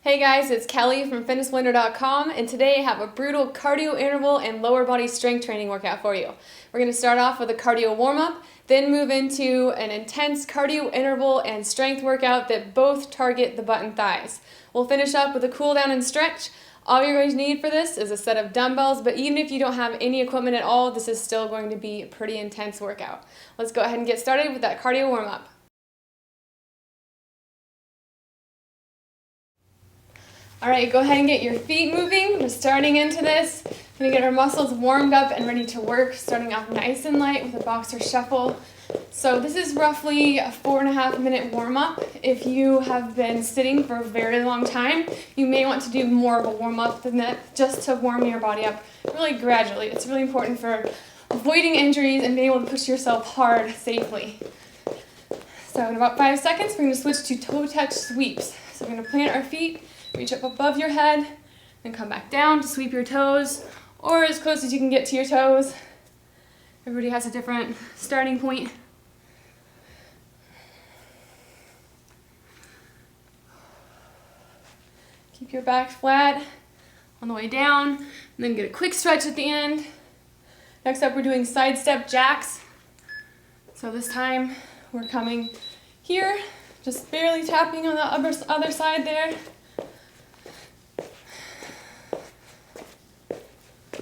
Hey guys, it's Kelly from fitnessblender.com, and today I have a brutal cardio interval and lower body strength training workout for you. We're going to start off with a cardio warm-up, then move into an intense cardio interval and strength workout that both target the butt and thighs. We'll finish up with a cool down and stretch. All you're going to need for this is a set of dumbbells, but even if you don't have any equipment at all, this is still going to be a pretty intense workout. Let's go ahead and get started with that cardio warm-up. All right, go ahead and get your feet moving. We're starting into this. We're gonna get our muscles warmed up and ready to work, starting off nice and light with a boxer shuffle. So this is roughly a 4.5 minute warm-up. If you have been sitting for a very long time, you may want to do more of a warm-up than that, just to warm your body up really gradually. It's really important for avoiding injuries and being able to push yourself hard safely. So in about 5 seconds, we're gonna switch to toe touch sweeps. So we're gonna plant our feet, reach up above your head, then come back down to sweep your toes, or as close as you can get to your toes. Everybody has a different starting point. Keep your back flat on the way down, and then get a quick stretch at the end. Next up, we're doing side step jacks. So this time, we're coming here, just barely tapping on the other side there.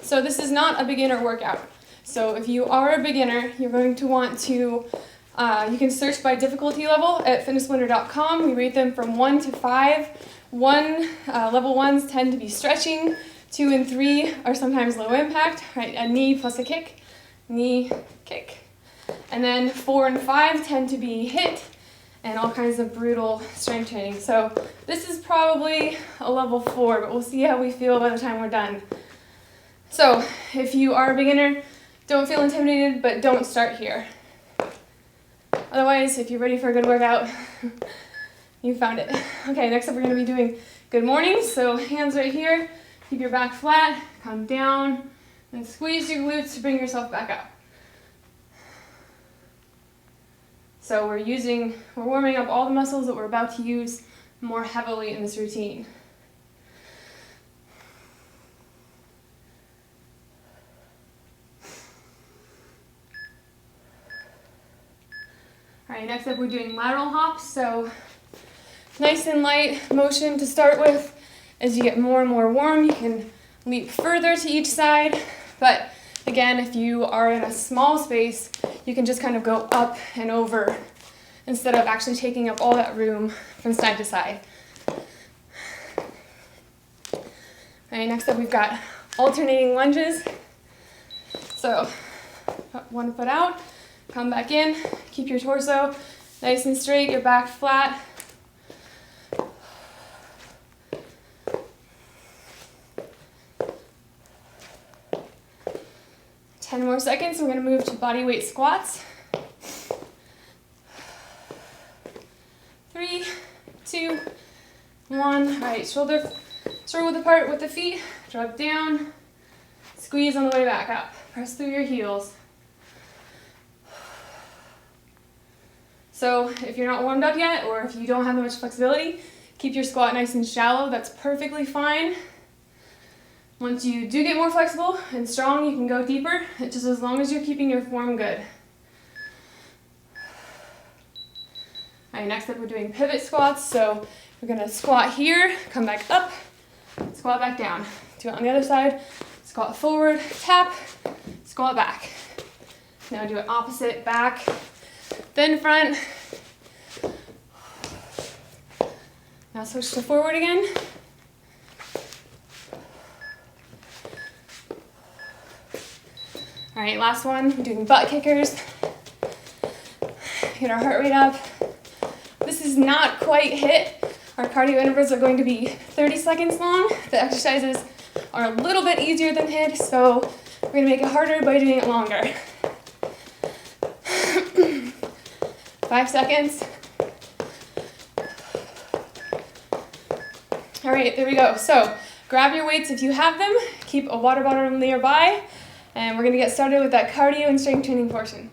So this is not a beginner workout. So if you are a beginner, you're going to want to, you can search by difficulty level at fitnessblender.com. We rate them from 1 to 5. Level 1s tend to be stretching. 2 and 3 are sometimes low impact, right? A knee plus a kick, knee, kick. And then 4 and 5 tend to be HIIT and all kinds of brutal strength training. So this is probably a level 4, but we'll see how we feel by the time we're done. So if you are a beginner, don't feel intimidated, but don't start here. Otherwise, if you're ready for a good workout, you found it. Okay, next up we're going to be doing good mornings. So hands right here, keep your back flat, come down, and squeeze your glutes to bring yourself back up. So we're warming up all the muscles that we're about to use more heavily in this routine. All right, next up we're doing lateral hops. So nice and light motion to start with. As you get more and more warm, you can leap further to each side. But again, if you are in a small space, you can just kind of go up and over instead of actually taking up all that room from side to side. All right, next up we've got alternating lunges. So put one foot out, come back in, keep your torso nice and straight, your back flat. Ten more seconds, we're going to move to body weight squats. 3, 2, 1. All right, shoulder width apart with the feet, drop down, squeeze on the way back up, press through your heels. So if you're not warmed up yet, or if you don't have that much flexibility, keep your squat nice and shallow. That's perfectly fine. Once you do get more flexible and strong, you can go deeper, just as long as you're keeping your form good. All right, next up we're doing pivot squats. So we're gonna squat here, come back up, squat back down. Do it on the other side, squat forward, tap, squat back. Now do it opposite, back, then front. Now switch to forward again. All right, last one, we're doing butt kickers. Get our heart rate up. This is not quite HIIT. Our cardio intervals are going to be 30 seconds long. The exercises are a little bit easier than HIIT, so we're gonna make it harder by doing it longer. 5 seconds. All right, there we go. So grab your weights if you have them. Keep a water bottle nearby. And we're going to get started with that cardio and strength training portion.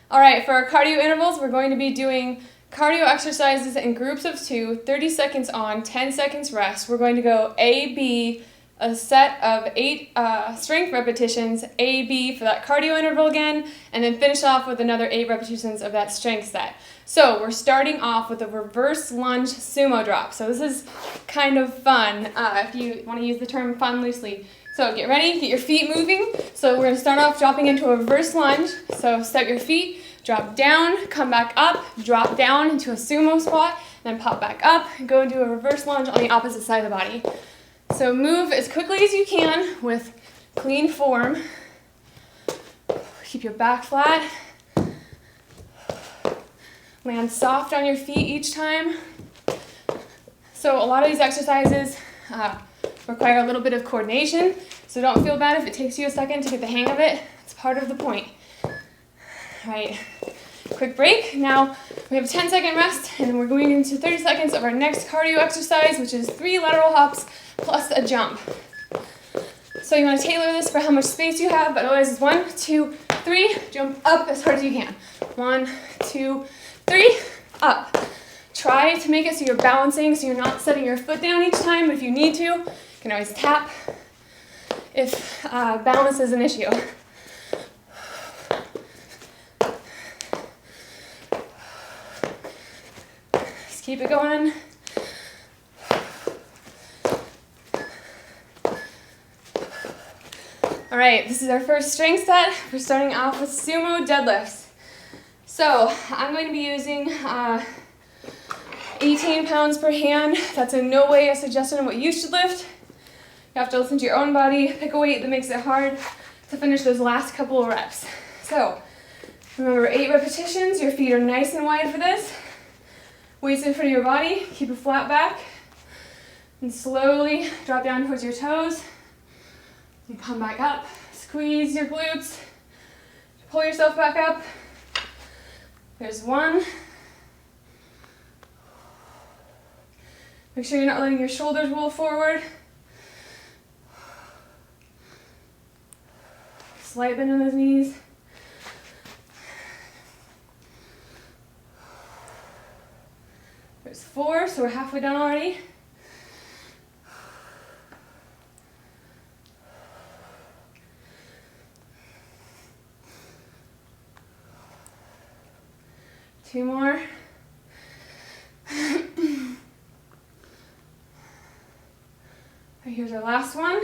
All right, for our cardio intervals, we're going to be doing cardio exercises in groups of 2, 30 seconds on, 10 seconds rest. We're going to go A, B, a set of 8 strength repetitions, A, B for that cardio interval again, and then finish off with another 8 repetitions of that strength set. So we're starting off with a reverse lunge sumo drop. So this is kind of fun, if you want to use the term fun loosely. So get ready, get your feet moving. So we're going to start off dropping into a reverse lunge. So step your feet, drop down, come back up, drop down into a sumo squat, then pop back up, and go into a reverse lunge on the opposite side of the body. So move as quickly as you can with clean form. Keep your back flat. Land soft on your feet each time. So a lot of these exercises require a little bit of coordination, so don't feel bad if it takes you a second to get the hang of it. It's part of the point. All right, quick break. Now we have a 10-second rest, and we're going into 30 seconds of our next cardio exercise, which is 3 lateral hops plus a jump. So you want to tailor this for how much space you have, but otherwise it's 1, 2, 3, jump up as hard as you can. 1, 2, 3, up. Try to make it so you're balancing, so you're not setting your foot down each time, but if you need to, you can always tap if balance is an issue. Just keep it going. All right, this is our first strength set. We're starting off with Sumo Deadlifts. So I'm going to be using 18 pounds per hand. That's in no way a suggestion of what you should lift. You have to listen to your own body, pick a weight that makes it hard to finish those last couple of reps. So remember, 8 repetitions. Your feet are nice and wide for this. Weights in front of your body. Keep a flat back. And slowly drop down towards your toes. And come back up. Squeeze your glutes. Pull yourself back up. There's 1. Make sure you're not letting your shoulders roll forward. Slight bend in those knees. There's 4, so we're halfway done already. Two more. Here's our last one.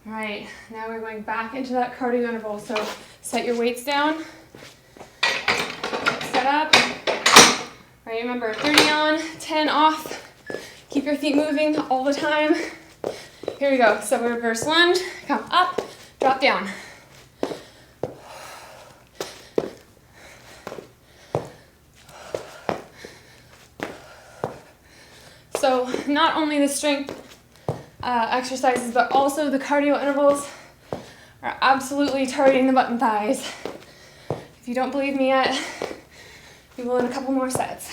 All right, now we're going back into that cardio interval. So set your weights down. Set up. All right, remember 30 on, 10 off. Keep your feet moving all the time. Here we go. So reverse lunge, come up, drop down. So not only the strength exercises, but also the cardio intervals are absolutely targeting the butt and thighs. If you don't believe me yet, we will in a couple more sets.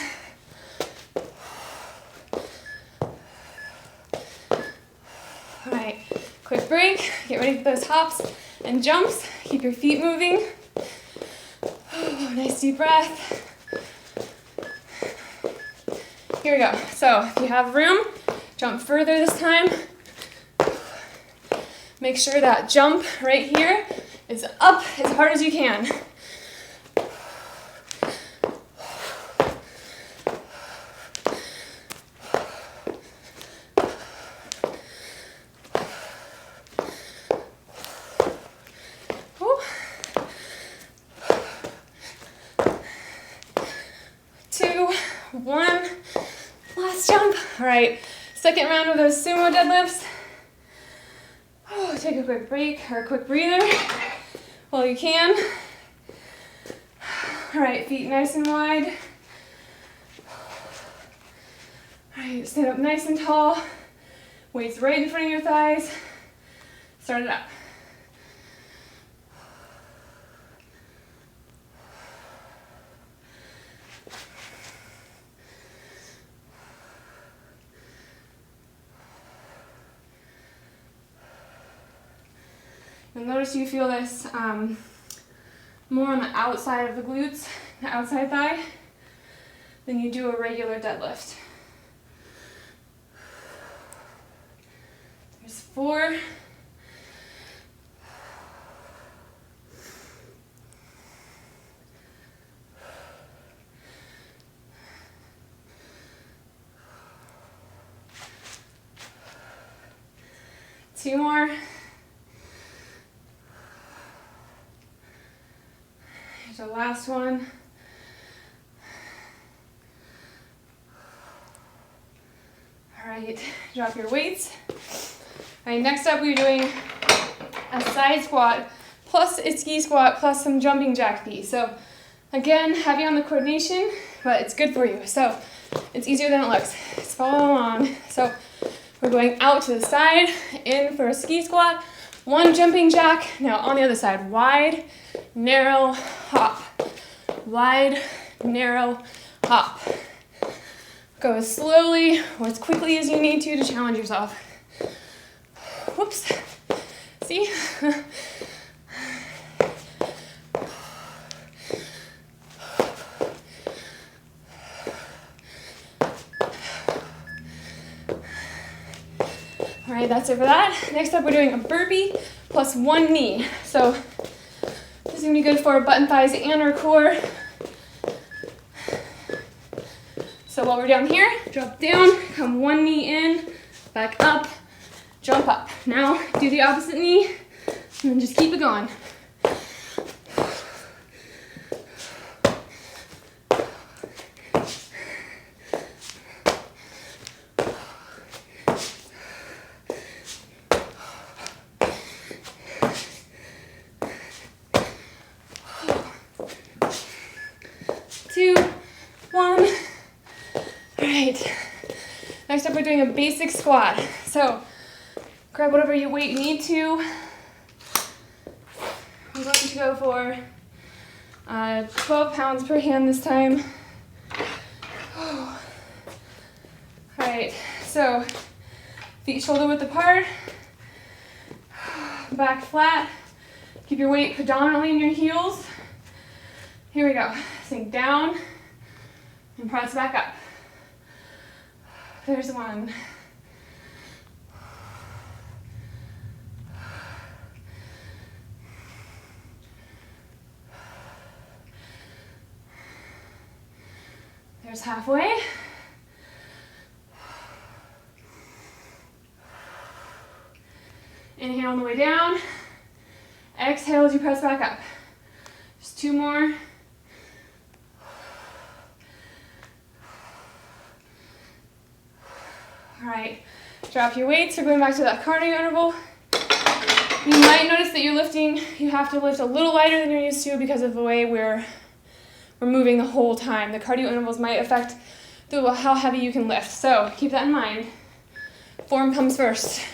All right, quick break. Get ready for those hops and jumps. Keep your feet moving. Nice deep breath. Here we go. So if you have room, jump further this time. Make sure that jump right here is up as hard as you can. Woo. 2, 1. Last jump. All right, second round of those sumo deadlifts. Oh, take a quick break or a quick breather while you can. All right, feet nice and wide. All right, stand up nice and tall. Weights right in front of your thighs. Start it up. You'll notice you feel this more on the outside of the glutes, the outside thigh, than you do a regular deadlift. There's 4. Two more. Here's our last one. All right, drop your weights. All right, next up we're doing a side squat plus a ski squat plus some jumping jack feet. So again, heavy on the coordination, but it's good for you. So it's easier than it looks. Just follow along. So we're going out to the side, in for a ski squat, 1 jumping jack. Now on the other side, wide, narrow, hop. Wide, narrow, hop. Go as slowly or as quickly as you need to challenge yourself. Whoops. See? All right, that's it for that. Next up, we're doing a burpee plus 1 knee. So this is gonna be good for our butt and thighs and our core. So while we're down here, drop down, come 1 knee in, back up, jump up. Now do the opposite knee, and then just keep it going. Next up, we're doing a basic squat. So grab whatever weight you need to. I'm going to go for 12 pounds per hand this time. All right, so feet shoulder width apart, back flat. Keep your weight predominantly in your heels. Here we go. Sink down and press back up. There's 1. There's halfway. Inhale on the way down. Exhale as you press back up. Just 2 more. All right, drop your weights. We're going back to that cardio interval. You might notice that you have to lift a little lighter than you're used to because of the way we're moving the whole time. The cardio intervals might affect how heavy you can lift. So keep that in mind. Form comes first.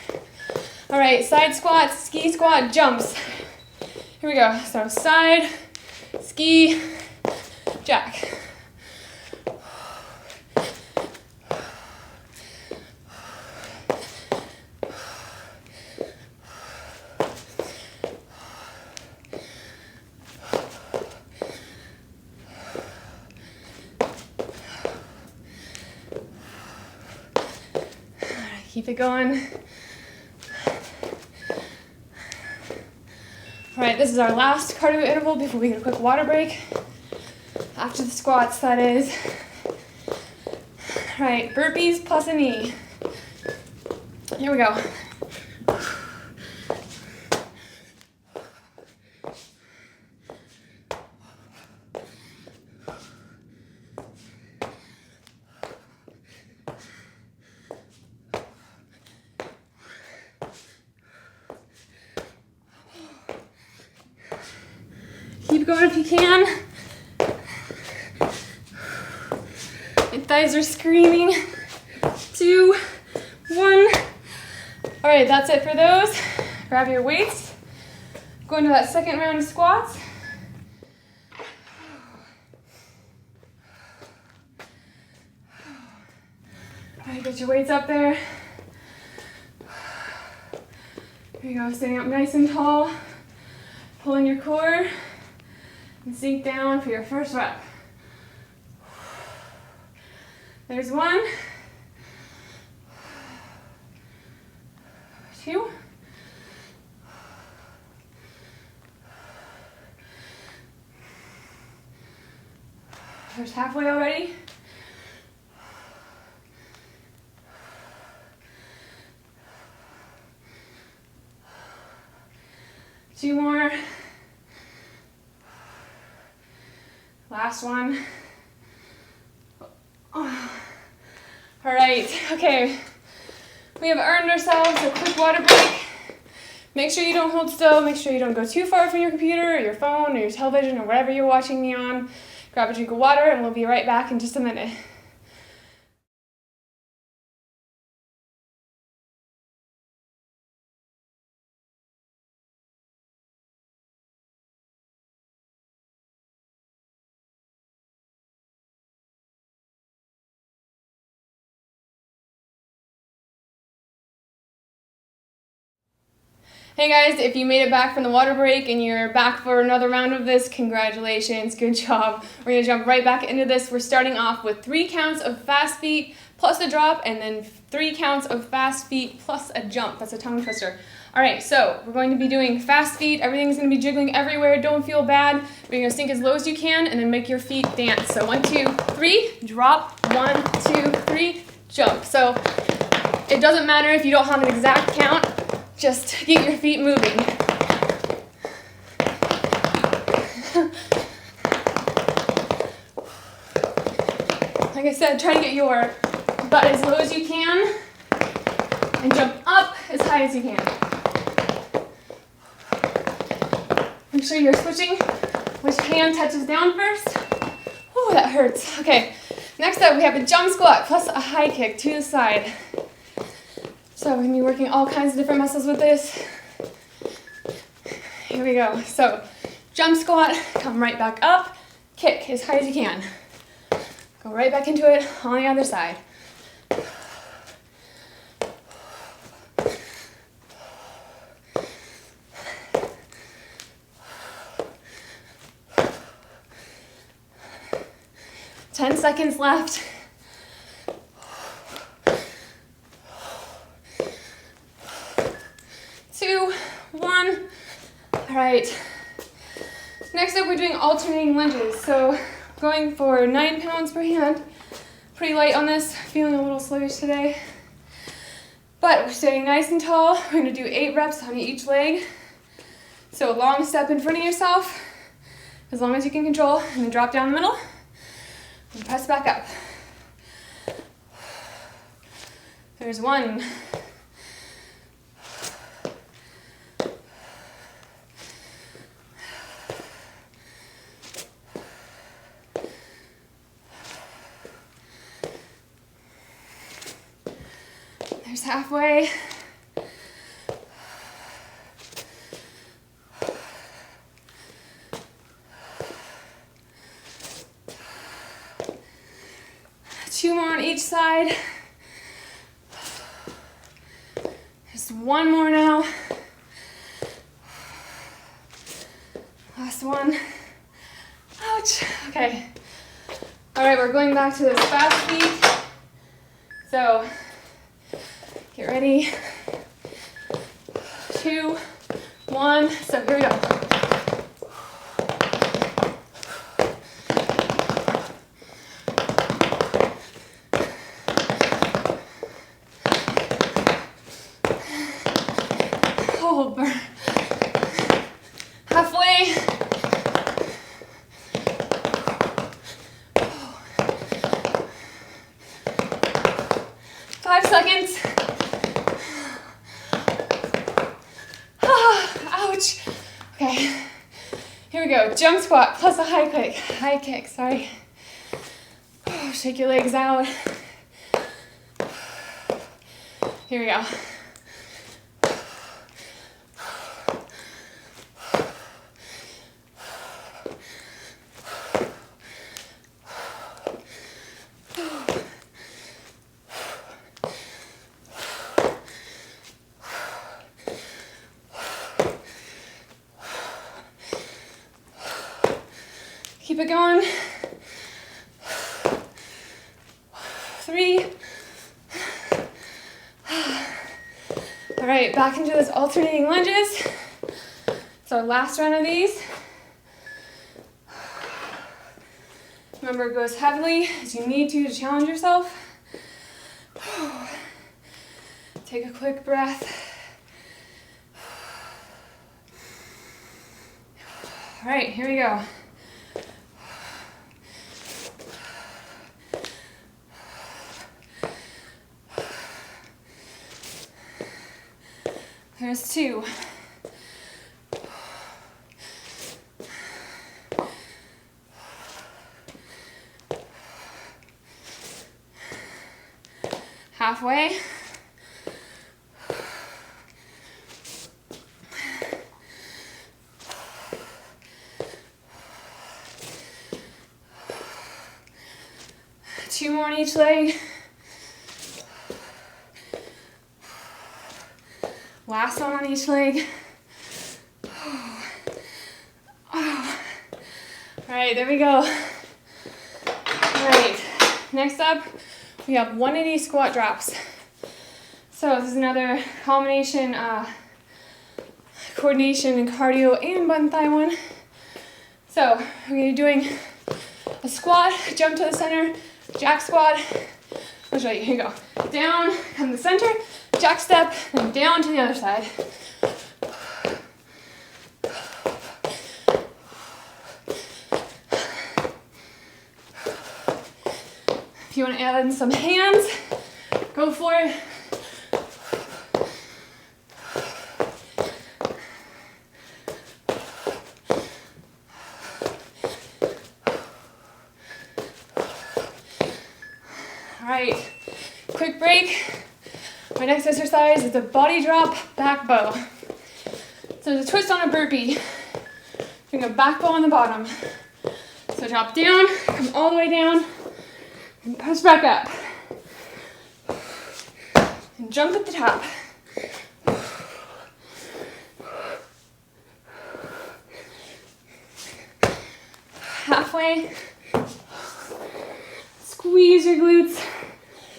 All right, side squat, ski squat, jumps. Here we go. So side, ski, jack. Keep it going. All right, this is our last cardio interval before we get a quick water break. After the squats, that is. All right, burpees plus a knee. Here we go. Keep going if you can. My thighs are screaming. 2, 1. All right, that's it for those. Grab your weights. Go into that second round of squats. All right, get your weights up there. There you go, sitting up nice and tall. Pull in your core. And sink down for your first rep. There's 1, 2, there's halfway already. Two more. Last one. Oh. All right, okay. We have earned ourselves a quick water break. Make sure you don't hold still. Make sure you don't go too far from your computer or your phone or your television or whatever you're watching me on. Grab a drink of water and we'll be right back in just a minute. Hey guys, if you made it back from the water break and you're back for another round of this, congratulations, good job. We're gonna jump right back into this. We're starting off with 3 counts of fast feet plus a drop, and then 3 counts of fast feet plus a jump. That's a tongue twister. All right, so we're going to be doing fast feet. Everything's gonna be jiggling everywhere. Don't feel bad. We're gonna sink as low as you can and then make your feet dance. So 1, 2, 3, drop, 1, 2, 3, jump. So it doesn't matter if you don't have an exact count. Just get your feet moving. Like I said, try to get your butt as low as you can and jump up as high as you can. Make sure you're switching which hand touches down first. Oh, that hurts. Okay, next up we have a jump squat plus a high kick to the side. So we're going to be working all kinds of different muscles with this. Here we go. So jump squat, come right back up, kick as high as you can. Go right back into it on the other side. Ten seconds left. 2, 1. All right. Next up, we're doing alternating lunges. So going for 9 pounds per hand. Pretty light on this, feeling a little sluggish today. But we're staying nice and tall. We're gonna do 8 reps on each leg. So long step in front of yourself, as long as you can control, and then drop down the middle, and press back up. There's 1. There's halfway. Two more on each side. Just 1 more now. Last one. Ouch. Okay. All right, we're going back to this fast feet. So get ready. 2, 1. So here we go. Oh, burn. Halfway. Oh. 5 seconds. Ouch. Okay. Here we go. Jump squat plus a high kick. High kick, sorry. Oh, shake your legs out. Here we go. Keep it going. 3. All right, back into those alternating lunges. It's our last round of these. Remember, go as heavily as you need to challenge yourself. Take a quick breath. All right, here we go. There's 2. Halfway. Two more on each leg. Last one on each leg. All right, there we go. All right, next up, we have 180 squat drops. So this is another combination, coordination and cardio and butt and thigh one. So we're gonna be doing a squat, jump to the center, jack squat. I'll show you, here you go. Down, come to the center, jack step, then down to the other side. If you want to add in some hands, go for it. All right, quick break. My next exercise is a body drop back bow. So there's a twist on a burpee. Bring a back bow on the bottom. So drop down, come all the way down, and push back up. And jump at the top. Halfway. Squeeze your glutes.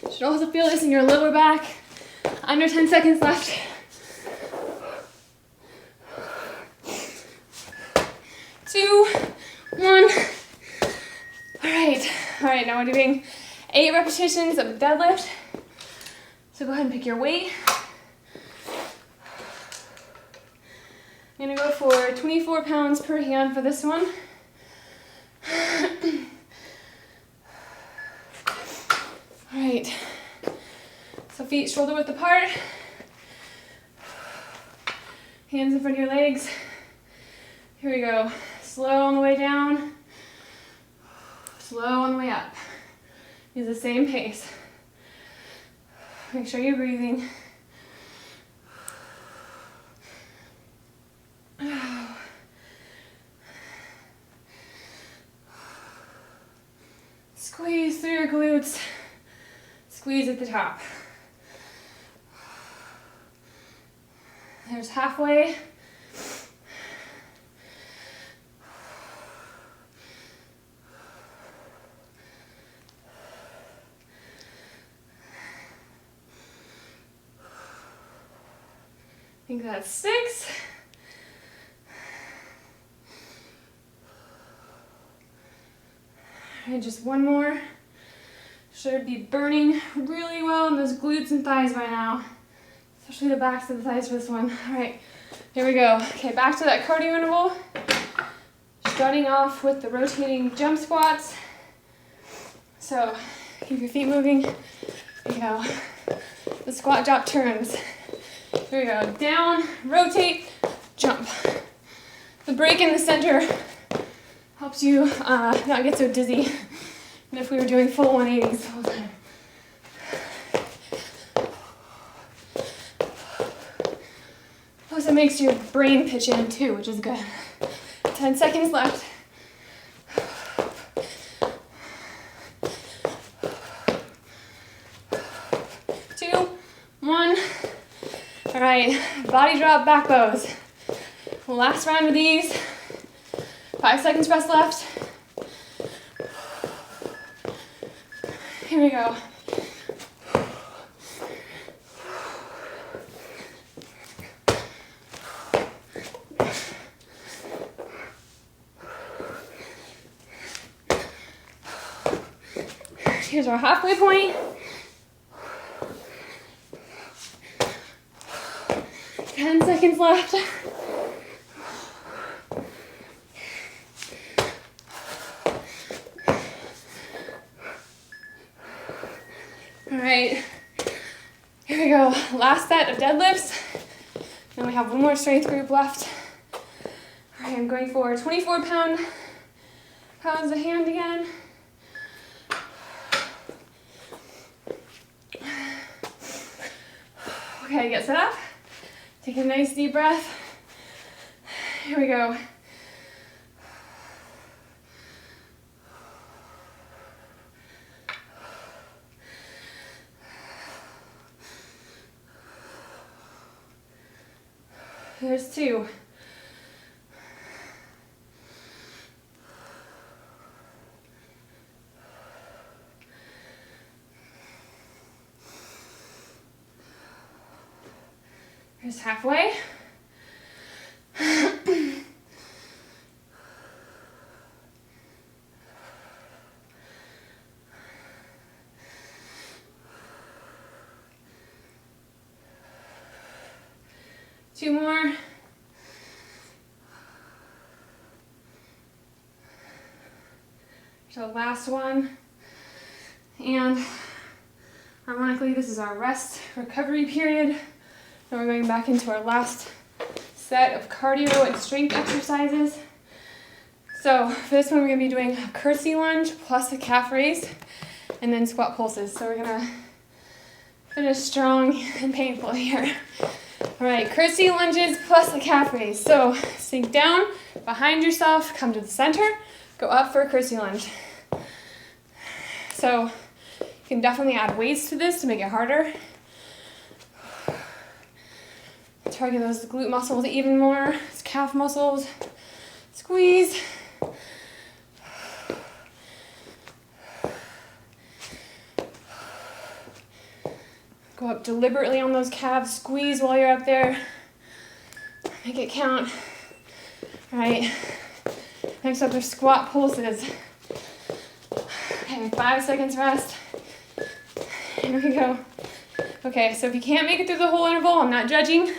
You should also feel this in your lower back. Under 10 seconds left. 2, 1. All right, now we're doing 8 repetitions of deadlift. So go ahead and pick your weight. I'm gonna go for 24 pounds per hand for this one. All right, so feet shoulder width apart, hands in front of your legs. Here we go, slow on the way down, slow on the way up. Use the same pace. Make sure you're breathing. Squeeze through your glutes. Squeeze at the top. There's halfway. I think that's 6. All right, just one more. Should be burning really well in those glutes and thighs by now, especially the backs of the thighs for this one. All right, here we go. Okay, back to that cardio interval. Starting off with the rotating jump squats. So keep your feet moving. Here we go. The squat drop turns. Here we go. Down, rotate, jump. The break in the center helps you not get so dizzy. And if we were doing full 180s the whole time. Plus it makes your brain pitch in too, which is good. 10 seconds left. 2, 1. All right, body drop back bows. Last round of these. 5 seconds rest left. Here we go. Here's our halfway point. 10 seconds left. All right, here we go. Last set of deadlifts. And we have one more strength group left. All right, I'm going for 24 pounds a hand again. Okay, get set up. Take a nice deep breath. Here we go. There's 2. Here's halfway. Two more. So last one. And ironically, this is our rest recovery period. Then we're going back into our last set of cardio and strength exercises. So for this one, we're gonna be doing a curtsy lunge plus a calf raise and then squat pulses. So we're gonna finish strong and painful here. All right, curtsy lunges plus a calf raise. So sink down behind yourself, come to the center, go up for a curtsy lunge. So you can definitely add weights to this to make it harder. Target those glute muscles even more, calf muscles. Squeeze. Go up deliberately on those calves. Squeeze while you're up there. Make it count. All right. Next up are squat pulses. Okay, 5 seconds rest. Here we go. Okay, so if you can't make it through the whole interval, I'm not judging.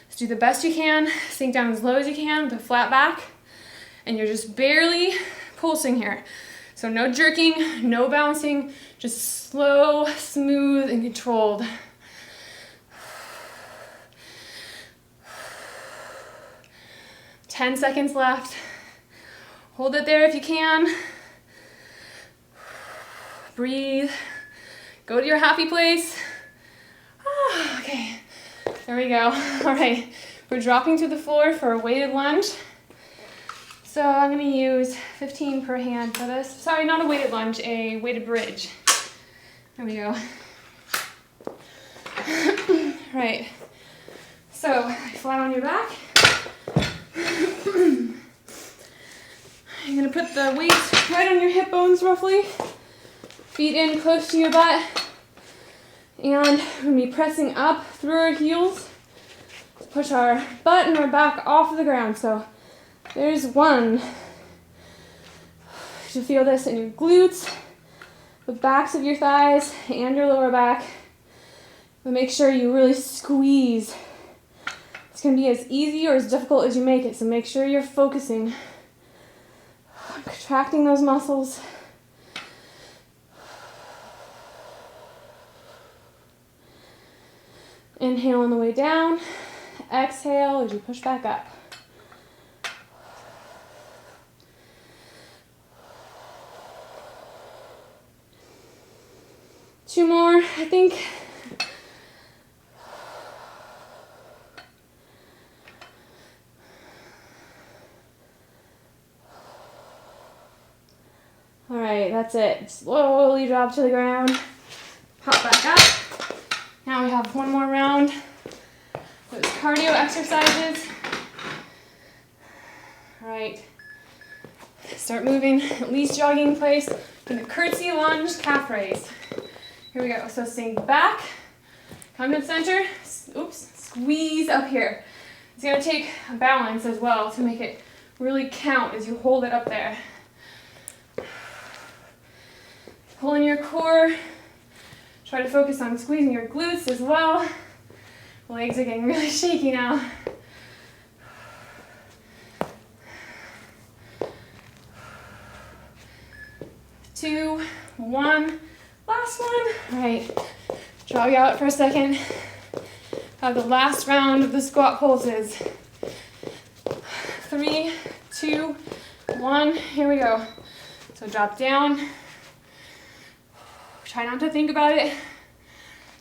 Just do the best you can. Sink down as low as you can with a flat back. And you're just barely pulsing here. So no jerking, no bouncing, just slow, smooth, and controlled. 10 seconds left. Hold it there if you can. Breathe. Go to your happy place. Okay, there we go. All right, we're dropping to the floor for a weighted lunge. So I'm gonna use 15 per hand for this. Sorry, not a weighted lunge, a weighted bridge. There we go. Right, so flat on your back. You're gonna put the weights right on your hip bones roughly. Feet in close to your butt. And we're gonna be pressing up through our heels to push our butt and our back off of the ground. So there's one. You should feel this in your glutes, the backs of your thighs, and your lower back. But make sure you really squeeze. It's gonna be as easy or as difficult as you make it. So make sure you're focusing on contracting those muscles. Inhale on the way down. Exhale as you push back up. Two more, I think. All right, that's it. Slowly drop to the ground. Hop back up. Now we have one more round. Those cardio exercises. All right. Start moving, at least jogging in place. In the curtsy lunge, calf raise. Here we go. So sink back, come to the center, oops, squeeze up here. It's gonna take a balance as well to make it really count as you hold it up there. Pull in your core. Try to focus on squeezing your glutes as well. The legs are getting really shaky now. 2, 1, last one. All right, jog out for a second. Have the last round of the squat pulses. 3, 2, 1, here we go. So drop down. Try not to think about it.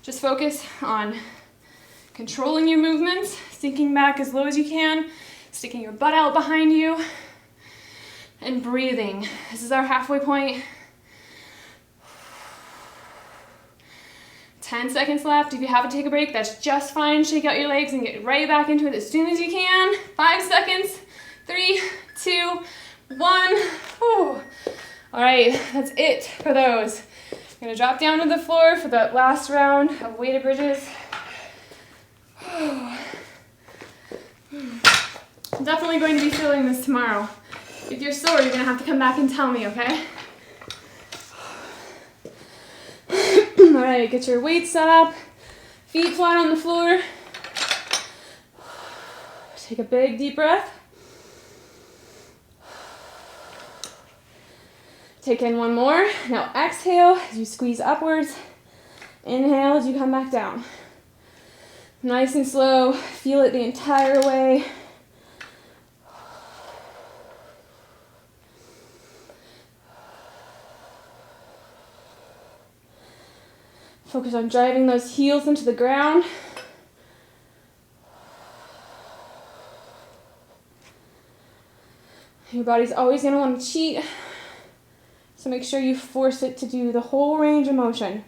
Just focus on controlling your movements, sinking back as low as you can, sticking your butt out behind you, and breathing. This is our halfway point. 10 seconds left. If you have to take a break, that's just fine. Shake out your legs and get right back into it as soon as you can. 5 seconds. 3, 2, 1. Whew. All right, that's it for those. I'm gonna drop down to the floor for that last round of weighted bridges. I'm definitely going to be feeling this tomorrow. If you're sore, you're gonna have to come back and tell me, okay? All right, get your weights set up, feet flat on the floor. Take a big deep breath. Take in one more. Now exhale as you squeeze upwards. Inhale as you come back down. Nice and slow. Feel it the entire way. Focus on driving those heels into the ground. Your body's always going to want to cheat, so make sure you force it to do the whole range of motion.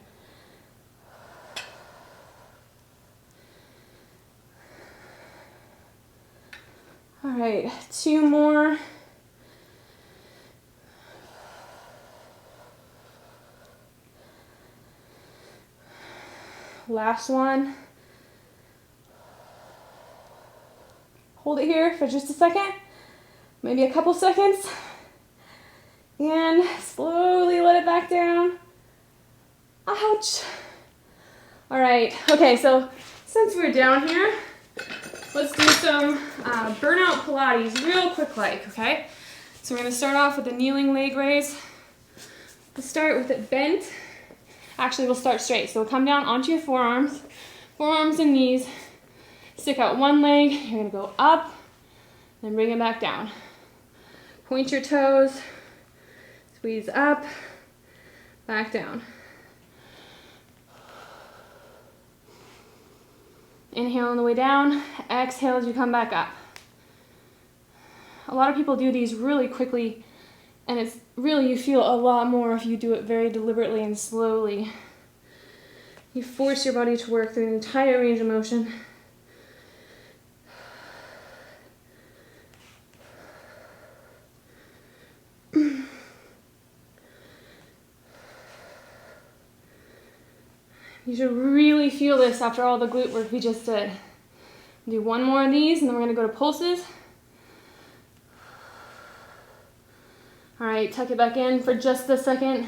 All right, 2 more. Last one. Hold it here for just a second, maybe a couple seconds, and slowly let it back down. Ouch. All right, okay, so since we're down here, let's do some burnout Pilates real quick like, okay? So we're gonna start off with a kneeling leg raise. We'll start with it bent. Actually, we'll start straight. So we'll come down onto your forearms and knees. Stick out one leg. You're gonna go up, then bring it back down. Point your toes, squeeze up, back down. Inhale on the way down, exhale as you come back up. A lot of people do these really quickly, and it's really, you feel a lot more if you do it very deliberately and slowly. You force your body to work through the entire range of motion. You should really feel this after all the glute work we just did. Do one more of these, and then we're gonna go to pulses. All right, tuck it back in for just a second.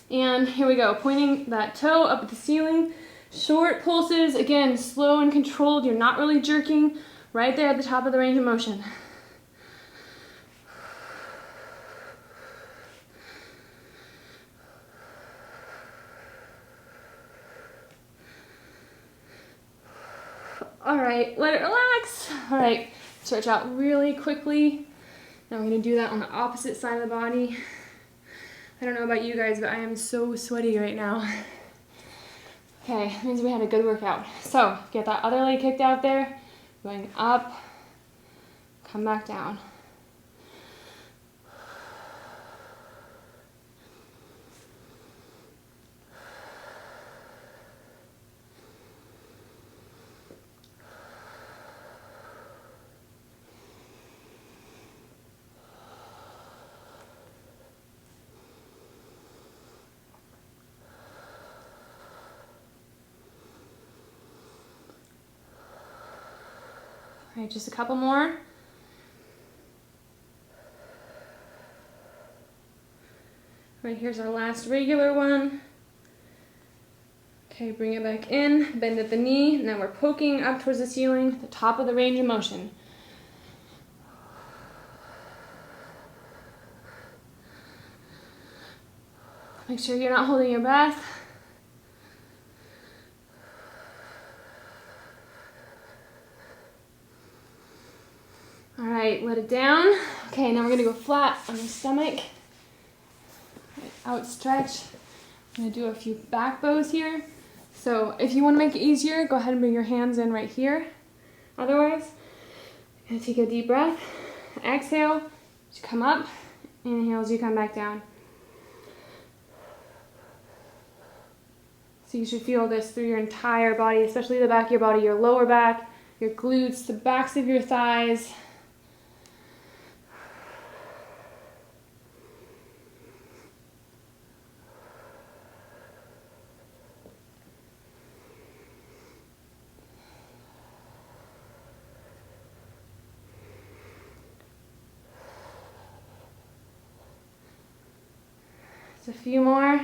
And here we go, pointing that toe up at the ceiling. Short pulses, again, slow and controlled. You're not really jerking, right there at the top of the range of motion. All right, let it relax. All right, stretch out really quickly. Now I'm gonna do that on the opposite side of the body. I don't know about you guys, but I am so sweaty right now. Okay, that means we had a good workout. So, get that other leg kicked out there, going up, come back down. All right, just a couple more. All right, here's our last regular one. Okay, bring it back in, bend at the knee. Now we're poking up towards the ceiling, the top of the range of motion. Make sure you're not holding your breath. All right, let it down. Okay, now we're gonna go flat on your stomach. Outstretch. I'm gonna do a few back bows here. So if you wanna make it easier, go ahead and bring your hands in right here. Otherwise, you're gonna take a deep breath. Exhale, as you come up. Inhale as you come back down. So you should feel this through your entire body, especially the back of your body, your lower back, your glutes, the backs of your thighs. A few more.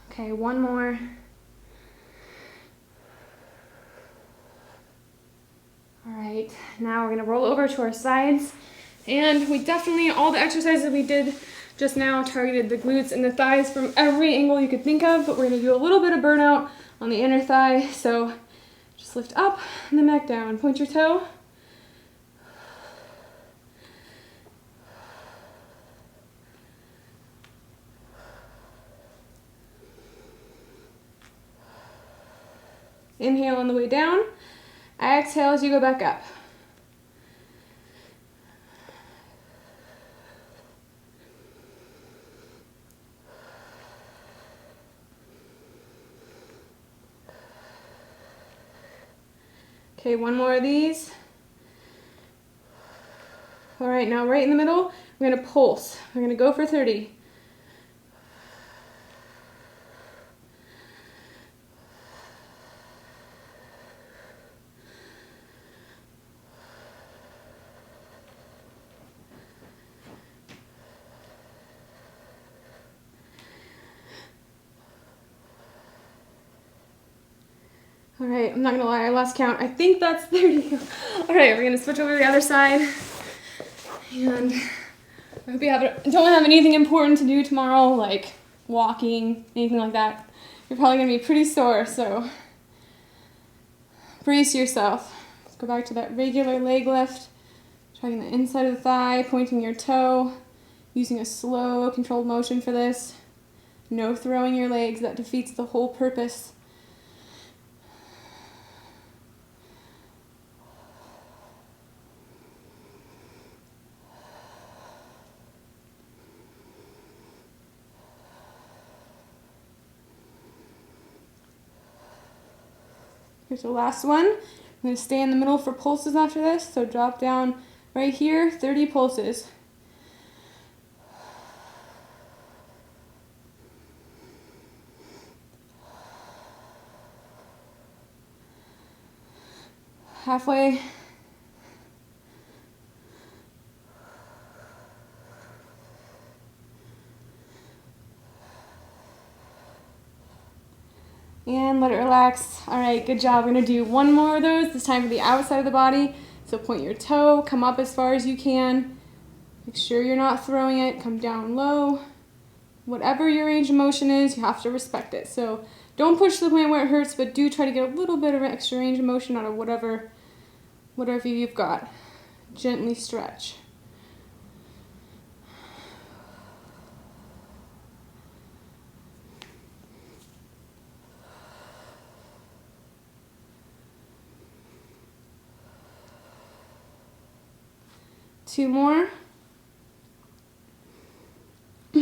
Okay, one more. All right, now we're gonna roll over to our sides. And we definitely, all the exercises we did just now targeted the glutes and the thighs from every angle you could think of, but we're gonna do a little bit of burnout on the inner thigh. So just lift up and then back down. Point your toe. Inhale on the way down. Exhale as you go back up. Okay, one more of these. All right, now right in the middle, we're gonna pulse. We're gonna go for 30. All right, I'm not gonna lie, I lost count. I think that's 30. All right, we're gonna switch over to the other side. And I hope you don't have anything important to do tomorrow, like walking, anything like that. You're probably gonna be pretty sore, so brace yourself. Let's go back to that regular leg lift. Tracking the inside of the thigh, pointing your toe, using a slow, controlled motion for this. No throwing your legs, that defeats the whole purpose. Here's the last one. I'm going to stay in the middle for pulses after this, so drop down right here, 30 pulses. Halfway. And let it relax. All right, good job. We're gonna do one more of those, this time for the outside of the body. So point your toe, come up as far as you can. Make sure you're not throwing it, come down low. Whatever your range of motion is, you have to respect it. So don't push to the point where it hurts, but do try to get a little bit of an extra range of motion out of whatever you've got. Gently stretch. Two more. All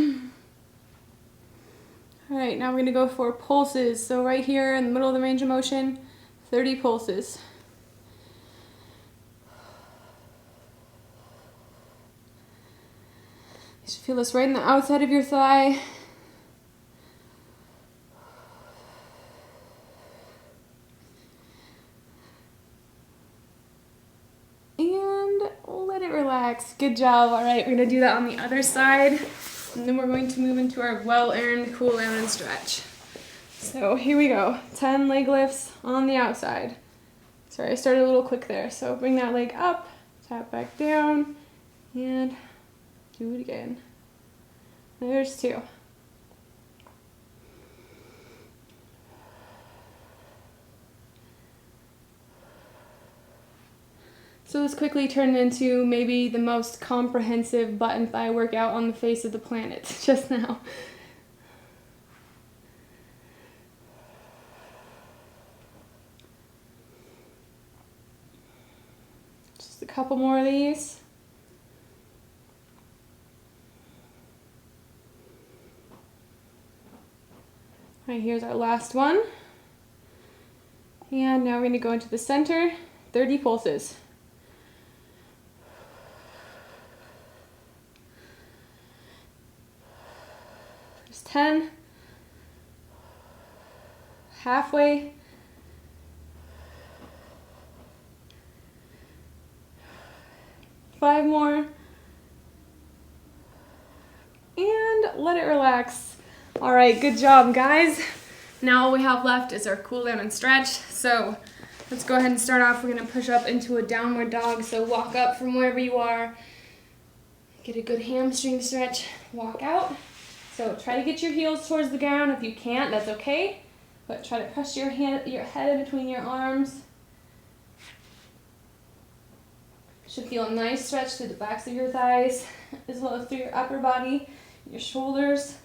right, now we're gonna go for pulses. So right here in the middle of the range of motion, 30 pulses. Feel this right in the outside of your thigh. And let it relax. Good job. All right, we're gonna do that on the other side. And then we're going to move into our well-earned cool down and stretch. So here we go. 10 leg lifts on the outside. Sorry, I started a little quick there. So bring that leg up, tap back down, and do it again. There's 2. So this quickly turned into maybe the most comprehensive butt and thigh workout on the face of the planet just now. Just a couple more of these. All right, here's our last one. And now we're going to go into the center, 30 pulses. There's 10. Halfway. Five more. And let it relax. All right, good job, guys. Now all we have left is our cool down and stretch. So let's go ahead and start off. We're gonna push up into a downward dog. So walk up from wherever you are. Get a good hamstring stretch, walk out. So try to get your heels towards the ground. If you can't, that's okay. But try to press your head in between your arms. Should feel a nice stretch through the backs of your thighs, as well as through your upper body, your shoulders.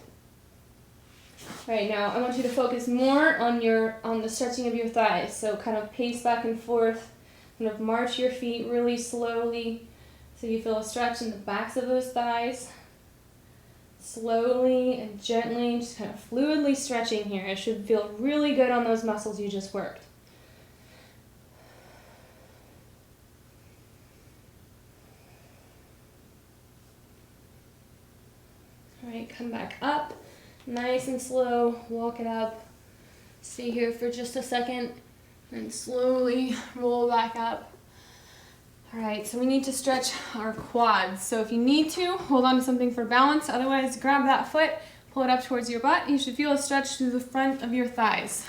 All right, now I want you to focus more on the stretching of your thighs. So kind of pace back and forth, kind of march your feet really slowly so you feel a stretch in the backs of those thighs. Slowly and gently, just kind of fluidly stretching here. It should feel really good on those muscles you just worked. All right, come back up. Nice and slow, walk it up. Stay here for just a second and slowly roll back up. All right, so we need to stretch our quads. So if you need to, hold on to something for balance. Otherwise, grab that foot, pull it up towards your butt. You should feel a stretch through the front of your thighs.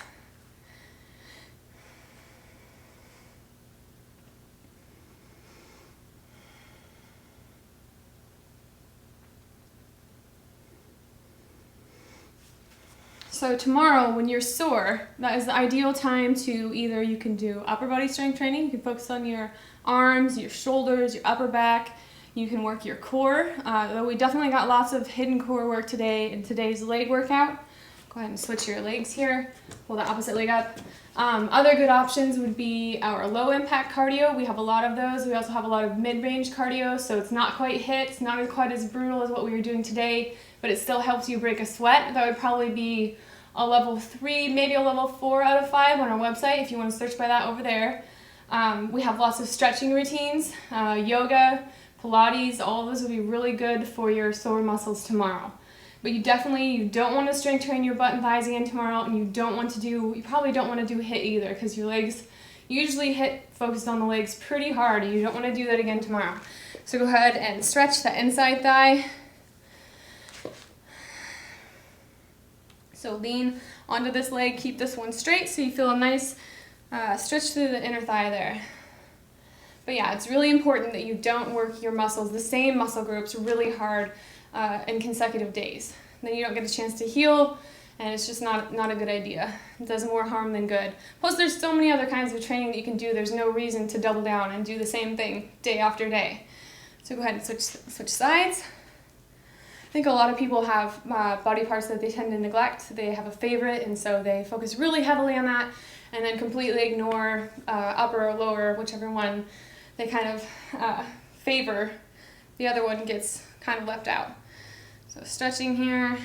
So tomorrow, when you're sore, that is the ideal time to either you can do upper body strength training, you can focus on your arms, your shoulders, your upper back, you can work your core. Though we definitely got lots of hidden core work today in today's leg workout. Go ahead and switch your legs here, pull the opposite leg up. Other good options would be our low impact cardio. We have a lot of those. We also have a lot of mid-range cardio, so it's not quite HIIT, it's not quite as brutal as what we were doing today, but it still helps you break a sweat. That would probably be a level 3, maybe a level 4 out of 5 on our website if you want to search by that over there. We have lots of stretching routines, yoga, Pilates, all of those would be really good for your sore muscles tomorrow. But you don't want to strength train your butt and thighs again tomorrow, and you probably don't want to do HIIT either, because your legs, usually HIIT focused on the legs pretty hard, and you don't want to do that again tomorrow. So go ahead and stretch the inside thigh. So lean onto this leg, keep this one straight so you feel a nice stretch through the inner thigh there. But yeah, it's really important that you don't work your muscles, the same muscle groups, really hard in consecutive days. Then you don't get a chance to heal, and it's just not a good idea. It does more harm than good. Plus, there's so many other kinds of training that you can do. There's no reason to double down and do the same thing day after day. So go ahead and switch sides. I think a lot of people have body parts that they tend to neglect. They have a favorite, and so they focus really heavily on that and then completely ignore upper or lower, whichever one they kind of favor. The other one gets kind of left out. So stretching here.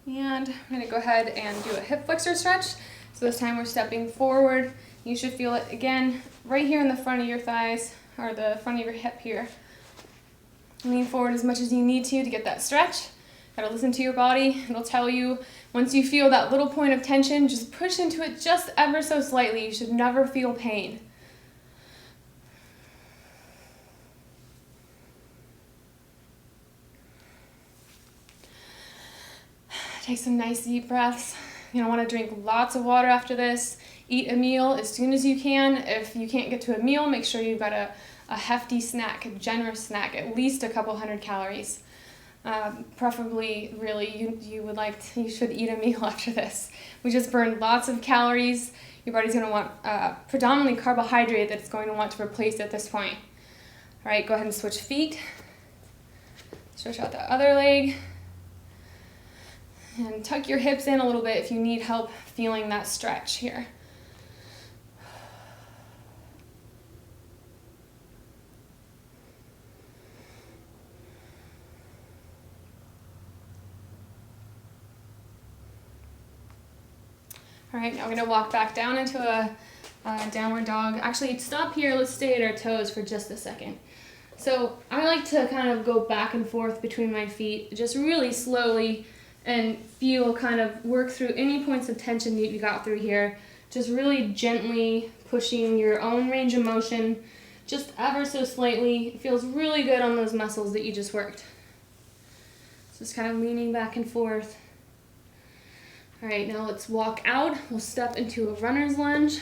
And I'm going to go ahead and do a hip flexor stretch. So this time we're stepping forward You should feel it again right here in the front of your thighs, or the front of your hip here. Lean forward as much as you need to get that stretch. Gotta listen to your body. It'll tell you once you feel that little point of tension, just push into it just ever so slightly. You should never feel pain. Take some nice deep breaths. You're gonna want to drink lots of water after this. Eat a meal as soon as you can. If you can't get to a meal, make sure you've got a hefty snack, a generous snack, at least a couple hundred calories. Preferably, really, you should eat a meal after this. We just burned lots of calories. Your body's going to want predominantly carbohydrate that it's going to want to replace at this point. All right, go ahead and switch feet. Stretch out the other leg. And tuck your hips in a little bit if you need help feeling that stretch here. All right, now we're gonna walk back down into a downward dog. Actually, stop here, let's stay at our toes for just a second. So I like to kind of go back and forth between my feet, just really slowly, and kind of work through any points of tension that you got through here. Just really gently pushing your own range of motion, just ever so slightly. It feels really good on those muscles that you just worked. So just kind of leaning back and forth. All right, now let's walk out. We'll step into a runner's lunge.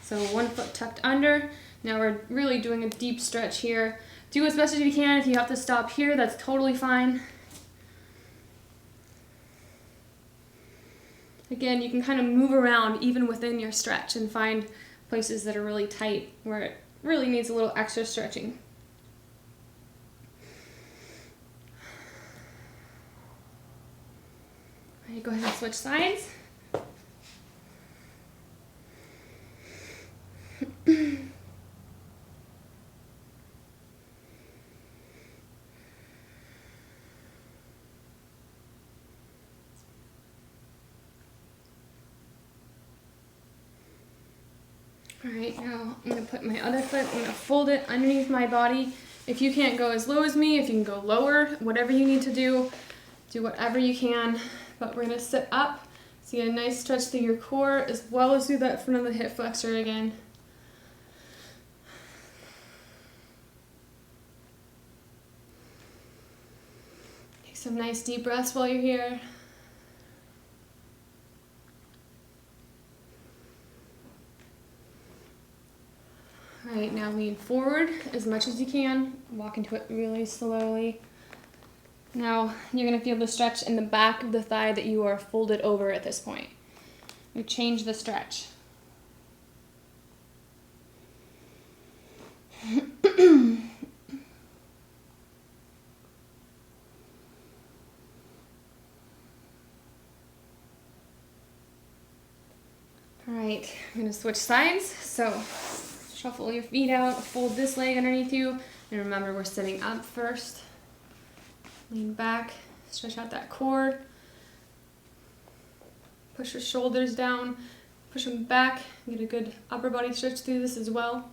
So one foot tucked under. Now we're really doing a deep stretch here. Do as best as you can. If you have to stop here, that's totally fine. Again, you can kind of move around even within your stretch and find places that are really tight where it really needs a little extra stretching. All right, go ahead and switch sides. All right, now I'm going to put my other foot, I'm going to fold it underneath my body. If you can't go as low as me, if you can go lower, whatever you need to do whatever you can. But we're going to sit up, so you get a nice stretch through your core as well as through that front of the hip flexor again. Take some nice deep breaths while you're here. All right, now lean forward as much as you can. Walk into it really slowly. Now you're going to feel the stretch in the back of the thigh that you are folded over at this point. You change the stretch. All right, I'm going to switch sides. So shuffle your feet out, fold this leg underneath you, and remember we're sitting up first. Lean back, stretch out that core. Push your shoulders down, push them back, get a good upper body stretch through this as well.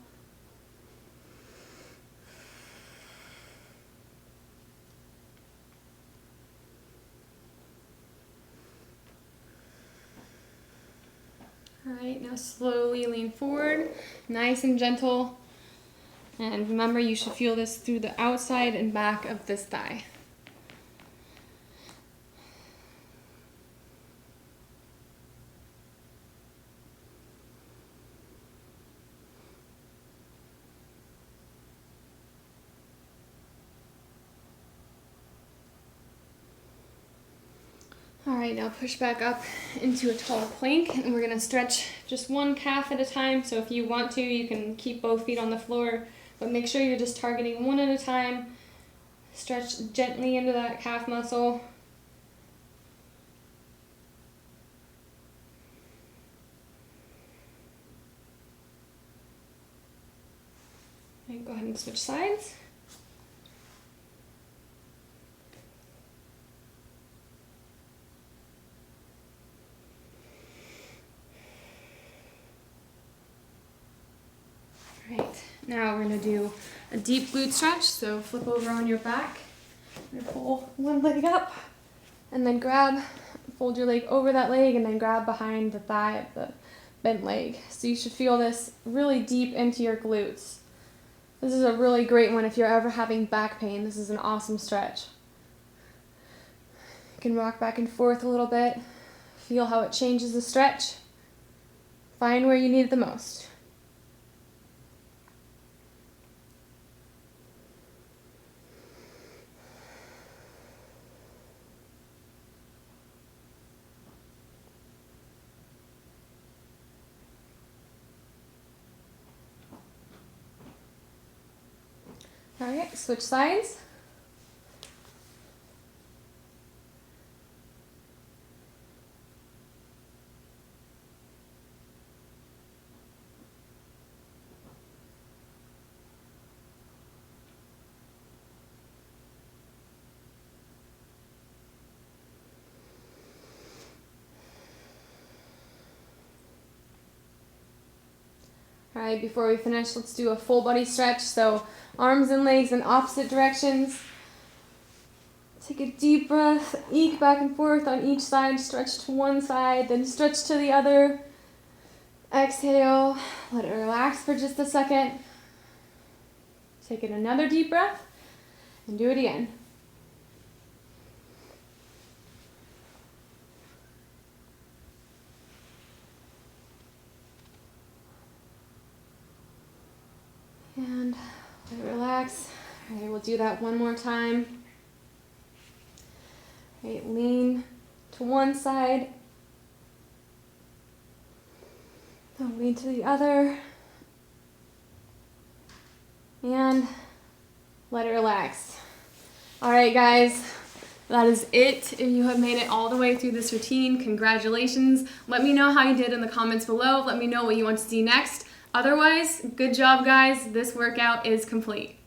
All right, now slowly lean forward, nice and gentle. And remember, you should feel this through the outside and back of this thigh. All right, now push back up into a tall plank, and we're going to stretch just one calf at a time. So if you want to, you can keep both feet on the floor, but make sure you're just targeting one at a time. Stretch gently into that calf muscle. And go ahead and switch sides. Now we're gonna do a deep glute stretch, so flip over on your back. You're gonna pull one leg up, and then grab, fold your leg over that leg, and then grab behind the thigh of the bent leg. So you should feel this really deep into your glutes. This is a really great one if you're ever having back pain. This is an awesome stretch. You can rock back and forth a little bit. Feel how it changes the stretch. Find where you need it the most. All right, switch sides. All right, before we finish, let's do a full body stretch. So arms and legs in opposite directions. Take a deep breath, eke back and forth on each side, stretch to one side, then stretch to the other. Exhale, let it relax for just a second. Take in another deep breath and do it again. And let it relax. All right, we'll do that one more time. All right, lean to one side. Then lean to the other. And let it relax. All right, guys, that is it. If you have made it all the way through this routine, congratulations. Let me know how you did in the comments below. Let me know what you want to see next. Otherwise, good job, guys. This workout is complete.